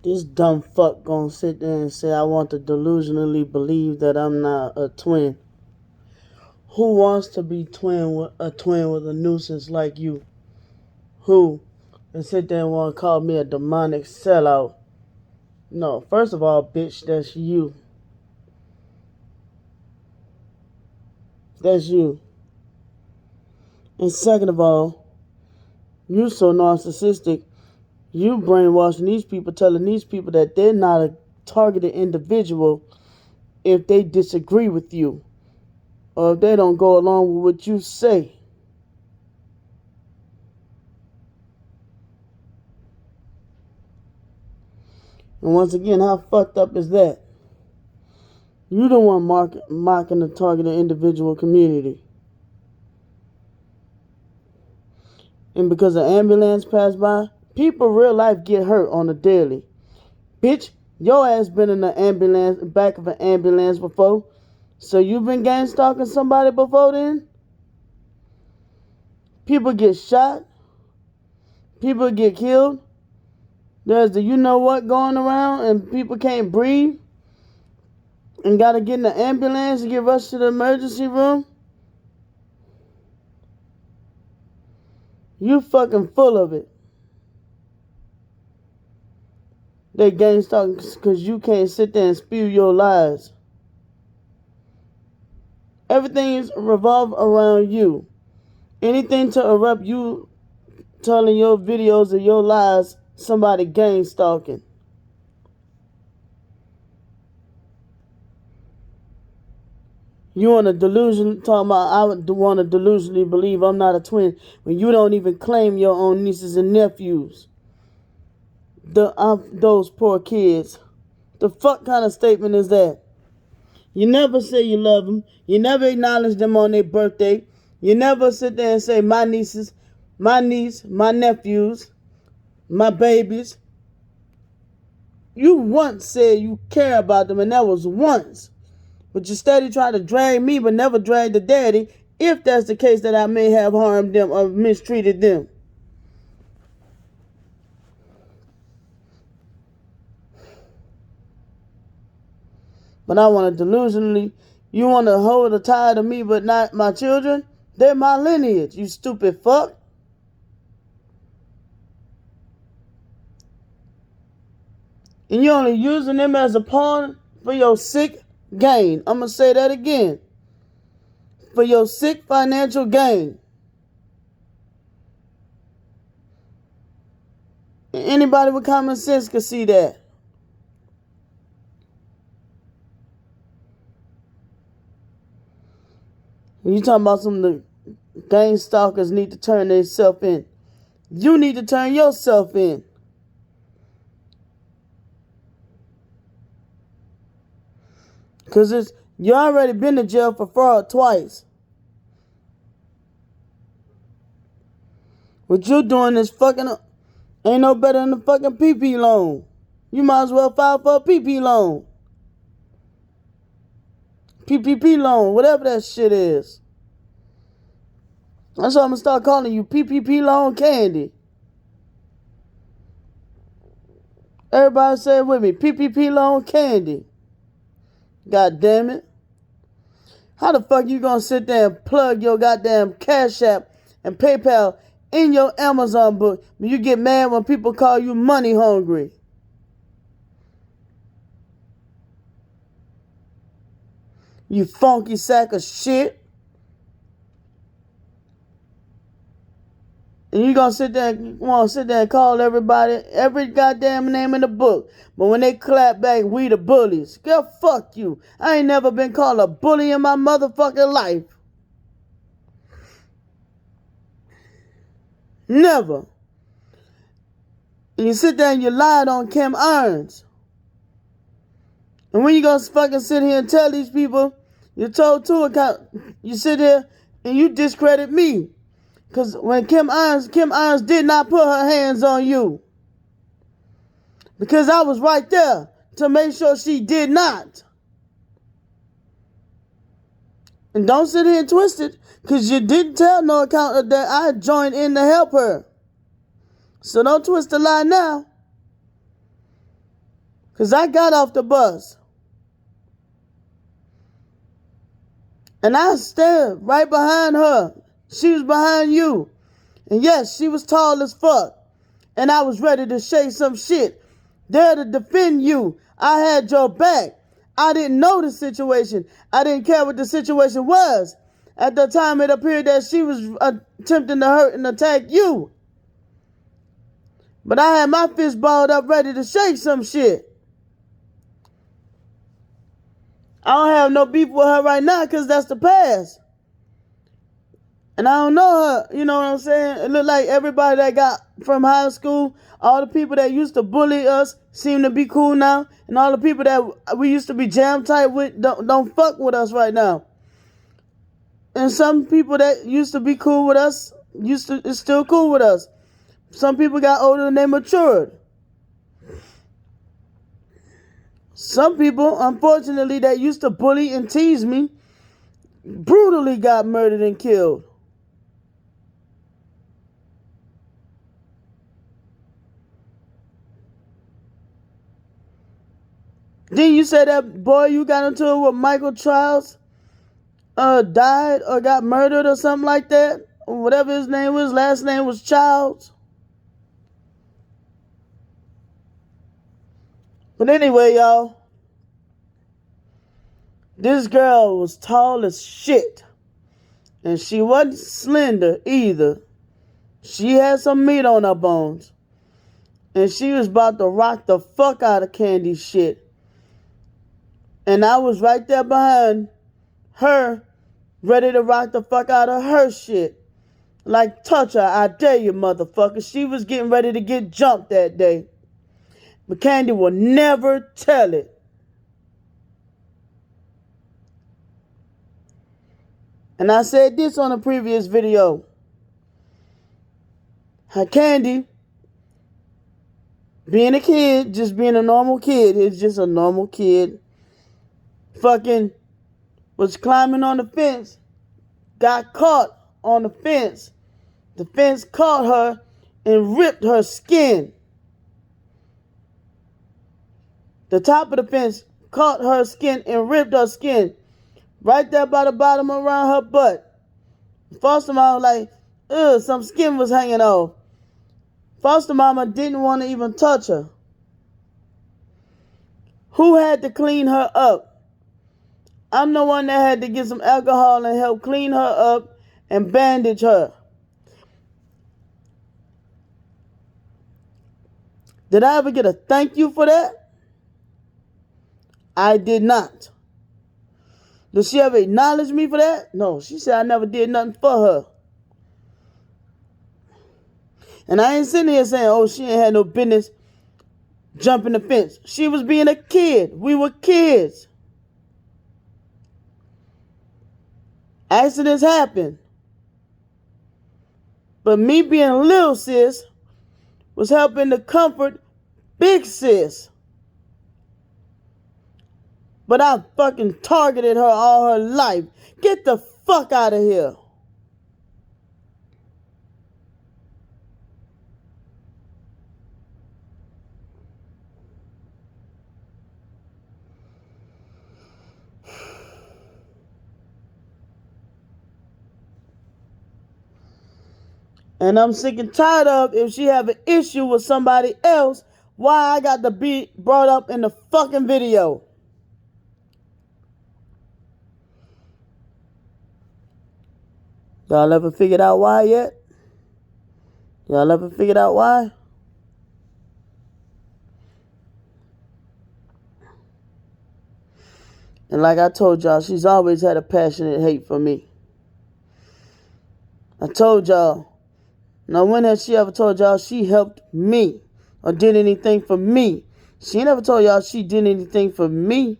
This dumb fuck gonna sit there and say I want to delusionally believe that I'm not a twin. Who wants to be a twin with a nuisance like you? Who? And sit there and want to call me a demonic sellout. No, first of all, bitch, that's you. That's you. And second of all, you so narcissistic, you brainwashing these people, telling these people that they're not a targeted individual if they disagree with you or if they don't go along with what you say. And once again, how fucked up is that? You the one mocking the targeted individual community. And because an ambulance passed by, people real life get hurt on a daily. Bitch, your ass been in the ambulance, back of an ambulance before. So you been gang stalking somebody before then? People get shot. People get killed. There's the you know what going around and people can't breathe. And gotta get in the ambulance and get rushed to the emergency room. You fucking full of it. They gang stalking because you can't sit there and spew your lies. Everything is revolve around you. Anything to erupt you telling your videos of your lies, somebody gang stalking. You want to talking about I want to delusionally believe I'm not a twin when you don't even claim your own nieces and nephews. Those poor kids. The fuck kind of statement is that? You never say you love them. You never acknowledge them on their birthday. You never sit there and say my nieces, my niece, my nephews, my babies. You once said you care about them, and that was once. But you steady try to drag me, but never drag the daddy, if that's the case that I may have harmed them or mistreated them. But I want to delusionally, you want to hold a tie to me, but not my children? They're my lineage, you stupid fuck. And you're only using them as a pawn for your sick gain. I'm going to say that again. For your sick financial gain. And anybody with common sense can see that. You talking about some of the gang stalkers need to turn themselves in. You need to turn yourself in. Because you already been to jail for fraud twice. What you doing is fucking ain't no better than a fucking PP loan. You might as well file for a PP loan. PPP loan, whatever that shit is. That's why I'm going to start calling you PPP loan candy. Everybody say it with me. PPP loan candy. God damn it. How the fuck you gonna sit there and plug your goddamn Cash App and PayPal in your Amazon book when you get mad when people call you money hungry? You funky sack of shit. And you gonna sit there and call everybody every goddamn name in the book. But when they clap back, we the bullies. Girl, fuck you. I ain't never been called a bully in my motherfucking life. Never. And you sit there and you lied on Kim Irons. And when you gonna fucking sit here and tell these people, you told two account, you sit here and you discredit me. Because when Kim Irons did not put her hands on you. Because I was right there to make sure she did not. And don't sit here and twist it. Because you didn't tell no account that I joined in to help her. So don't twist the lie now. Because I got off the bus. And I stood right behind her. She was behind you. And yes, she was tall as fuck. And I was ready to say some shit. There to defend you. I had your back. I didn't know the situation. I didn't care what the situation was. At the time, it appeared that she was attempting to hurt and attack you. But I had my fist balled up ready to shake some shit. I don't have no beef with her right now because that's the past. And I don't know her, you know what I'm saying? It looked like everybody that got from high school, all the people that used to bully us seem to be cool now. And all the people that we used to be jam tight with don't fuck with us right now. And some people that used to be cool with us is still cool with us. Some people got older and they matured. Some people, unfortunately, that used to bully and tease me, brutally got murdered and killed. Then you say that boy you got into it with Michael Childs died or got murdered or something like that? Or whatever his name was, last name was Childs. But anyway, y'all, this girl was tall as shit. And she wasn't slender either. She had some meat on her bones. And she was about to rock the fuck out of Candy's shit. And I was right there behind her, ready to rock the fuck out of her shit. Like, touch her, I dare you, motherfucker. She was getting ready to get jumped that day. But Candy will never tell it. And I said this on a previous video. How Candy, being a kid, just being a normal kid, is just a normal kid. Fucking was climbing on the fence, got caught on the fence. The fence caught her and ripped her skin. The top of the fence caught her skin and ripped her skin. Right there by the bottom around her butt. Foster mama was like, ugh, some skin was hanging off. Foster mama didn't want to even touch her. Who had to clean her up? I'm the one that had to get some alcohol and help clean her up and bandage her. Did I ever get a thank you for that? I did not. Did she ever acknowledge me for that? No, she said I never did nothing for her. And I ain't sitting here saying, oh, she ain't had no business jumping the fence. She was being a kid. We were kids. Accidents happen. But me being little sis was helping to comfort big sis. But I fucking targeted her all her life. Get the fuck out of here. And I'm sick and tired of if she have an issue with somebody else, why I got to be brought up in the fucking video. Y'all ever figured out why yet? Y'all ever figured out why? And like I told y'all, she's always had a passionate hate for me. I told y'all. Now, when has she ever told y'all she helped me or did anything for me? She never told y'all she did anything for me.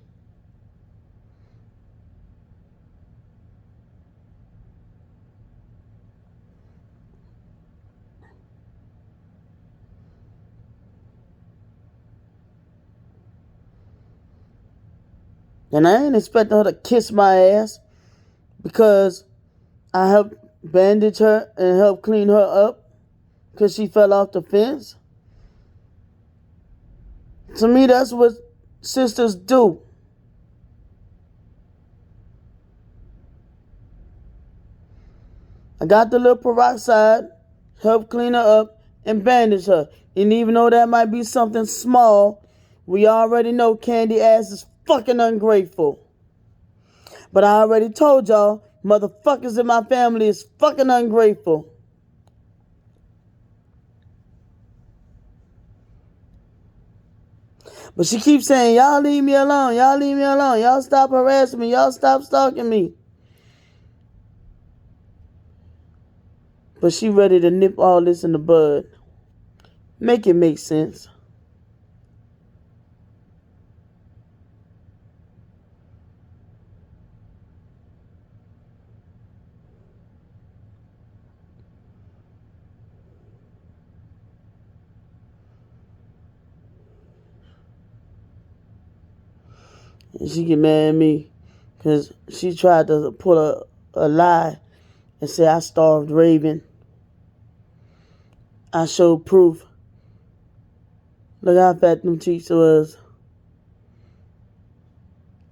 And I ain't expecting her to kiss my ass because I helped bandage her and help clean her up because she fell off the fence. To me, that's what sisters do. I got the little peroxide, help clean her up, and bandage her. And even though that might be something small, we already know Candy ass is fucking ungrateful. But I already told y'all, motherfuckers in my family is fucking ungrateful. But she keeps saying, y'all leave me alone, y'all leave me alone, y'all stop harassing me, y'all stop stalking me. But she ready to nip all this in the bud. Make it make sense. And she get mad at me because she tried to pull a lie and say I starved Raven. I showed proof. Look how fat them cheeks was.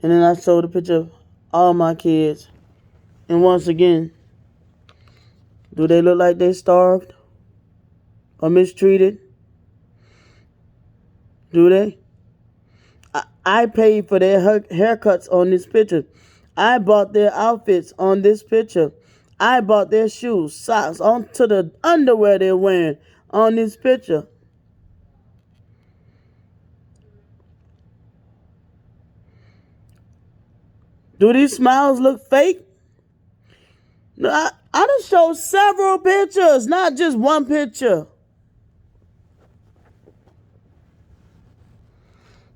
And then I showed a picture of all my kids. And once again, do they look like they starved or mistreated? Do they? I paid for their haircuts on this picture. I bought their outfits on this picture. I bought their shoes, socks, onto the underwear they're wearing on this picture. Do these smiles look fake? No, I done showed several pictures, not just one picture.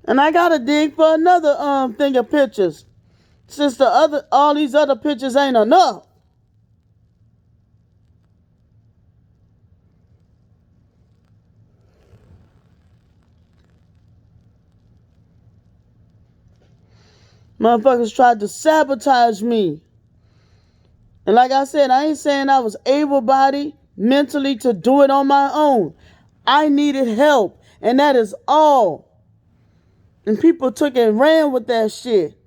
And I gotta dig for another thing of pictures, since all these other pictures ain't enough. Motherfuckers tried to sabotage me. And like I said, I ain't saying I was able-bodied mentally to do it on my own. I needed help, and that is all. And people took and ran with that shit.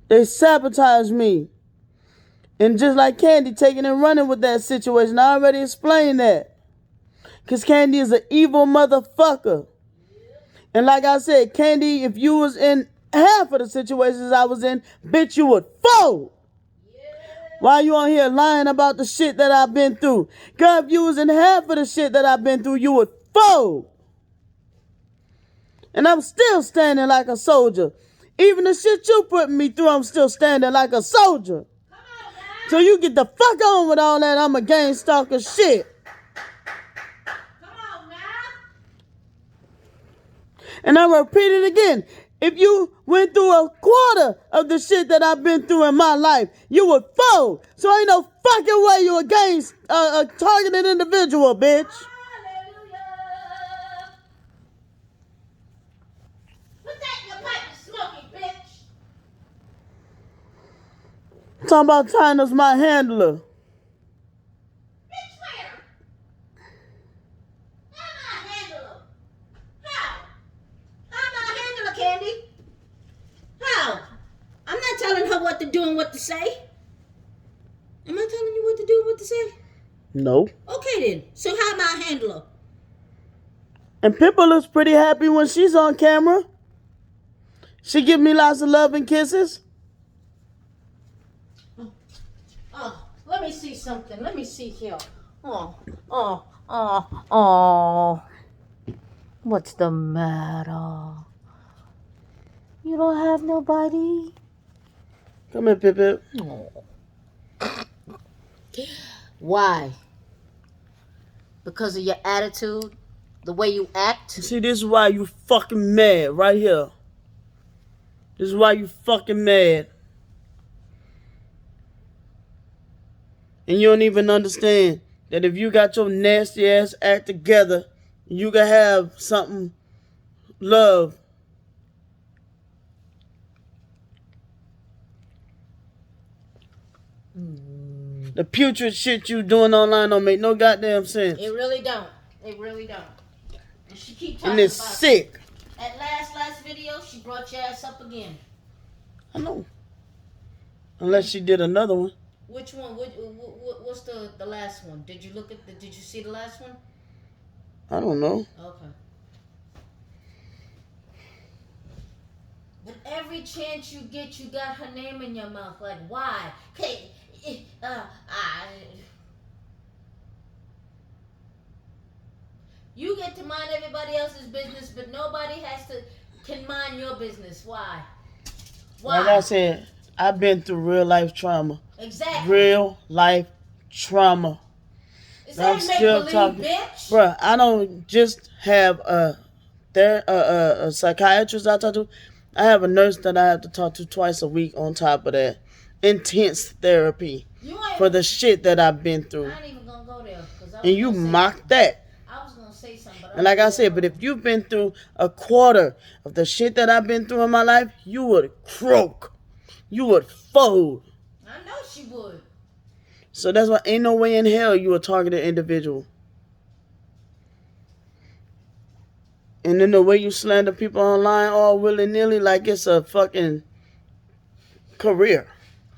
They sabotaged me. And just like Candy taking and running with that situation, I already explained that. Because Candy is an evil motherfucker. And like I said, Candy, if you was in half of the situations I was in, bitch, you would fold. Why you on here lying about the shit that I've been through? Girl, if you was in half of the shit that I've been through, you would fold. And I'm still standing like a soldier. Even the shit you putting me through, I'm still standing like a soldier. So you get the fuck on with all that I'm a gang stalker shit. And I repeat it again. If you went through a quarter of the shit that I've been through in my life, you would fold. So ain't no fucking way you a targeted individual, bitch. Hallelujah. Put that in your pipe and smoke it, bitch. Talking about China's my handler. Bitch, where? How am I a handler? How? How am I a handler, Candy? How? I'm not telling her what to do and what to say. Am I telling you what to do and what to say? No. Okay then. So how am I a handler? And Pippa looks pretty happy when she's on camera. She give me lots of love and kisses. Oh, let me see something. Let me see here. Oh. What's the matter? You don't have nobody? Come here, Pippa. Oh. Why? Because of your attitude? The way you act? See, this is why you fucking mad right here. This is why you fucking mad. And you don't even understand that if you got your nasty ass act together, you can have something, love. The putrid shit you doing online don't make no goddamn sense. It really don't. It really don't. And she keep talking And it's about sick. That last video, she brought your ass up again. I know. Unless she did another one. Which one? What's the last one? Did you see the last one? I don't know. Okay. But every chance you get, you got her name in your mouth. Like, why? You get to mind everybody else's business, but nobody can mind your business. Why? Like I said, I've been through real life trauma. Exactly. Real life trauma. Is that I'm still talking, bitch? bruh. I don't just have a psychiatrist I talk to. I have a nurse that I have to talk to twice a week. On top of that, intense therapy for the shit that I've been through. I ain't even gonna go there. And you mock that. I was gonna say something, but and like I said, but if you've been through a quarter of the shit that I've been through in my life, you would croak. You would fold. I know she would. So that's why ain't no way in hell you a targeted individual. And then the way you slander people online all willy-nilly like it's a fucking career.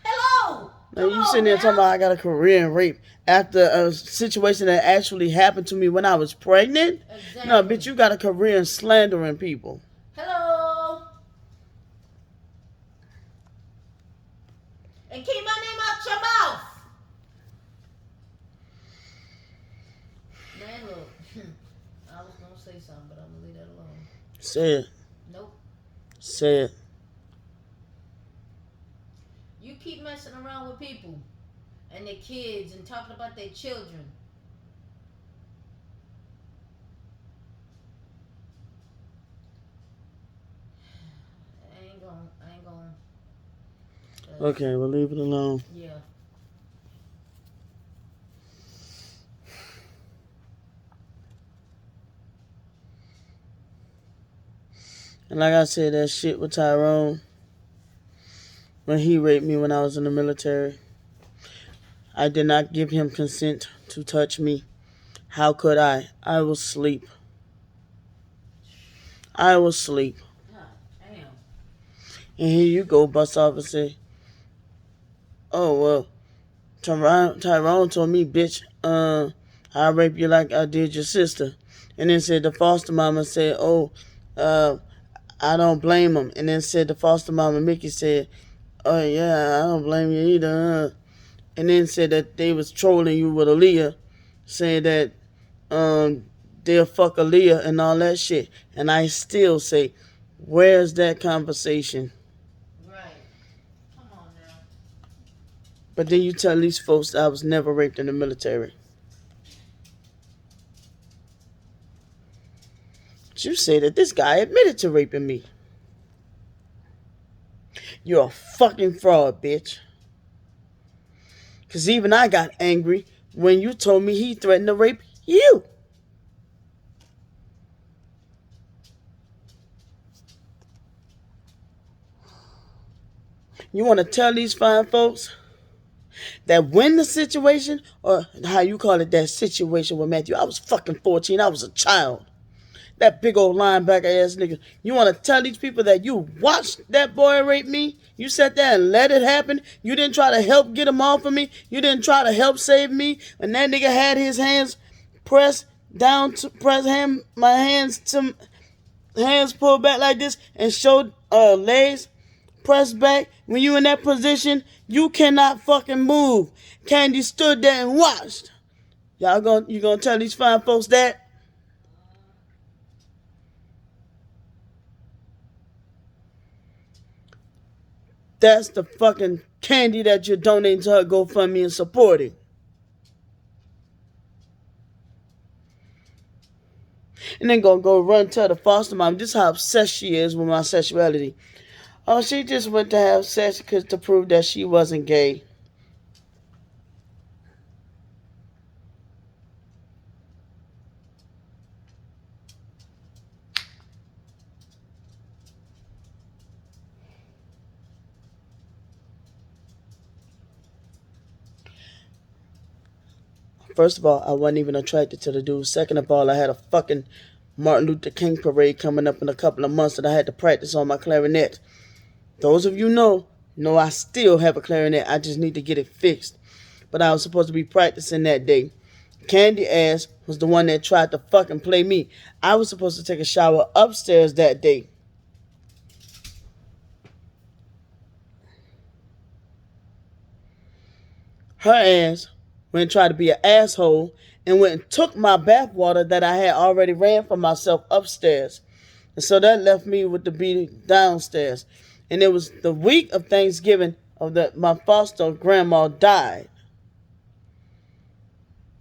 Hello! Now you sitting there talking about I got a career in rape after a situation that actually happened to me when I was pregnant? Exactly. No, bitch, you got a career in slandering people. Hello! And keep my name out your mouth! Man, look. I was gonna say something, but I'm gonna leave that alone. Say it. Nope. Say it. You keep messing around with people and their kids and talking about their children. I ain't gonna. Okay, we'll leave it alone. Yeah. And like I said, that shit with Tyrone, when he raped me when I was in the military, I did not give him consent to touch me. How could I? I was asleep. I was asleep. God damn. And here you go, bust off and say, oh, well, Tyrone told me, bitch, I raped you like I did your sister. And then said the foster mama said, oh, I don't blame him. And then said the foster mama, Mickey, said, oh, yeah, I don't blame you either. And then said that they was trolling you with Aaliyah, saying that they'll fuck Aaliyah and all that shit. And I still say, where's that conversation? Right. Come on now. But then you tell these folks that I was never raped in the military. But you say that this guy admitted to raping me. You're a fucking fraud, bitch. Because even I got angry when you told me he threatened to rape you. You want to tell these fine folks that when the situation, or how you call it, that situation with Matthew, I was fucking 14, I was a child. That big old linebacker ass nigga. You want to tell these people that you watched that boy rape me? You sat there and let it happen? You didn't try to help get him off of me? You didn't try to help save me? And that nigga had his hands pressed down to my hands pulled back like this and showed legs pressed back. When you in that position, you cannot fucking move. Candy stood there and watched. You gonna tell these fine folks that? That's the fucking Candy that you're donating to her GoFundMe and supporting. And then gonna go run tell the foster mom. This is how obsessed she is with my sexuality. Oh, she just went to have sex to prove that she wasn't gay. First of all, I wasn't even attracted to the dude. Second of all, I had a fucking Martin Luther King parade coming up in a couple of months that I had to practice on my clarinet. Those of you know I still have a clarinet. I just need to get it fixed. But I was supposed to be practicing that day. Candy ass was the one that tried to fucking play me. I was supposed to take a shower upstairs that day. Her ass went and tried to be an asshole and went and took my bath water that I had already ran for myself upstairs. And so that left me with the beating downstairs. And it was the week of Thanksgiving my foster grandma died.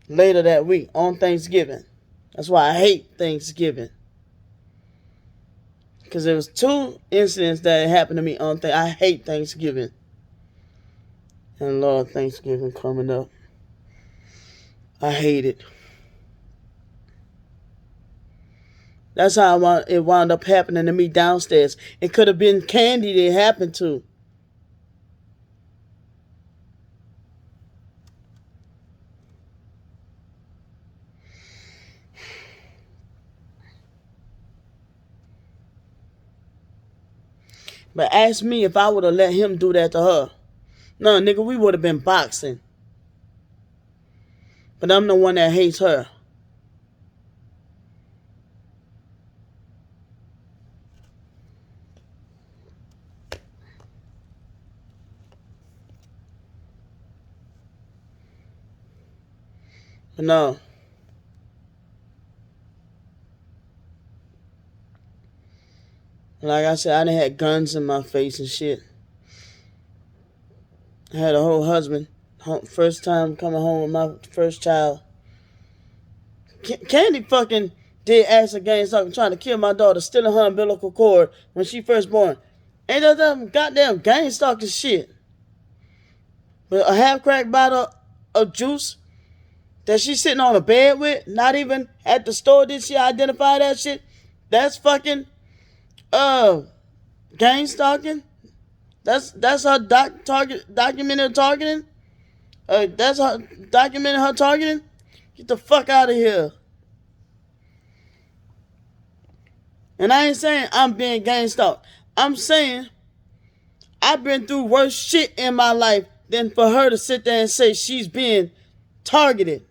Later that week on Thanksgiving. That's why I hate Thanksgiving. Because there was 2 incidents that happened to me on Thanksgiving. I hate Thanksgiving. And Lord, Thanksgiving coming up. I hate it. That's how it wound up happening to me downstairs. It could have been Candy that it happened to. But ask me if I would have let him do that to her. No, nigga, we would have been boxing. But I'm the one that hates her. But no. Like I said, I done had guns in my face and shit. I had a whole husband. First time coming home with my first child. Candy fucking did acts of gang stalking, trying to kill my daughter, stealing her umbilical cord when she first born. Ain't that them goddamn gang stalking shit? With a half-cracked bottle of juice that she's sitting on a bed with, not even at the store did she identify that shit. That's fucking gang stalking. That's her documented targeting. That's her documenting her targeting. Get the fuck out of here. And I ain't saying I'm being gang stalked. I'm saying I've been through worse shit in my life than for her to sit there and say she's being targeted.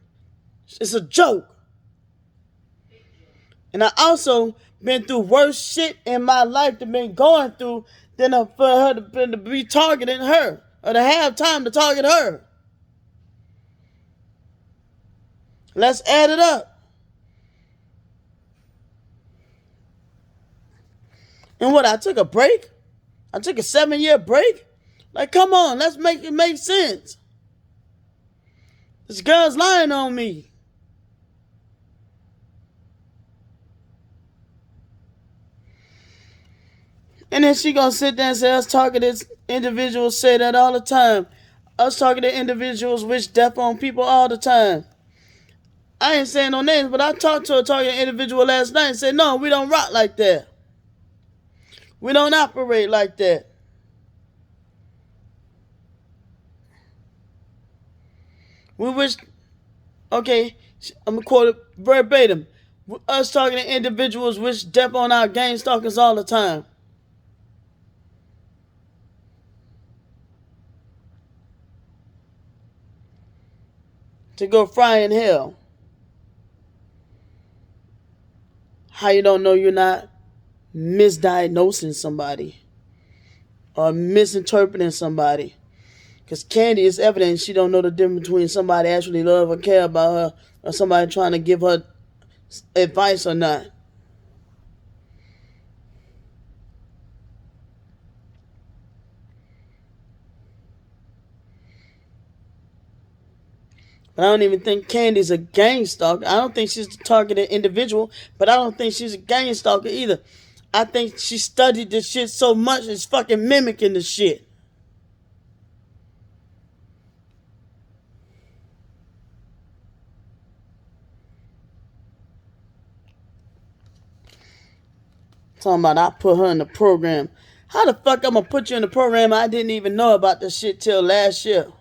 It's a joke. And I also been through worse shit in my life to been going through than for her to be targeting her or to have time to target her. Let's add it up. And what, I took a break? I took a 7-year break? Like, come on, let's make it make sense. This girl's lying on me. And then she gonna sit there and say us targeted individuals say that all the time. Us targeted individuals wish death on people all the time. I ain't saying no names, but I talked to a targeted individual last night and said, no, we don't rock like that. We don't operate like that. We wish, okay, I'm going to quote it verbatim. Us targeted individuals wish death on our gang stalkers all the time. To go fry in hell. How you don't know you're not misdiagnosing somebody or misinterpreting somebody? Because Candy is evident she don't know the difference between somebody actually love or care about her or somebody trying to give her advice or not. But I don't even think Candy's a gang stalker. I don't think she's the targeted individual, but I don't think she's a gang stalker either. I think she studied this shit so much it's fucking mimicking the shit. Talking about I put her in the program. How the fuck I'm gonna put you in the program? I didn't even know about this shit till last year.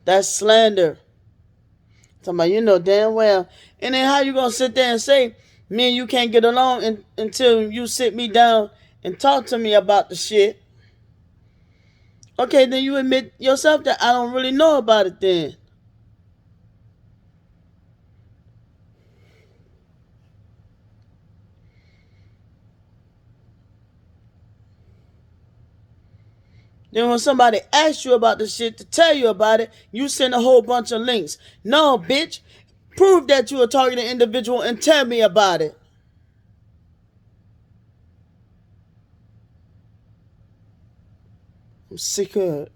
That's slander. Talking about, you know damn well. And then how you gonna sit there and say me and you can't get along until you sit me down and talk to me about the shit? Okay, then you admit yourself that I don't really know about it then. Then when somebody asks you about the shit to tell you about it, you send a whole bunch of links. No, bitch. Prove that you a targeted individual and tell me about it. I'm sick of it.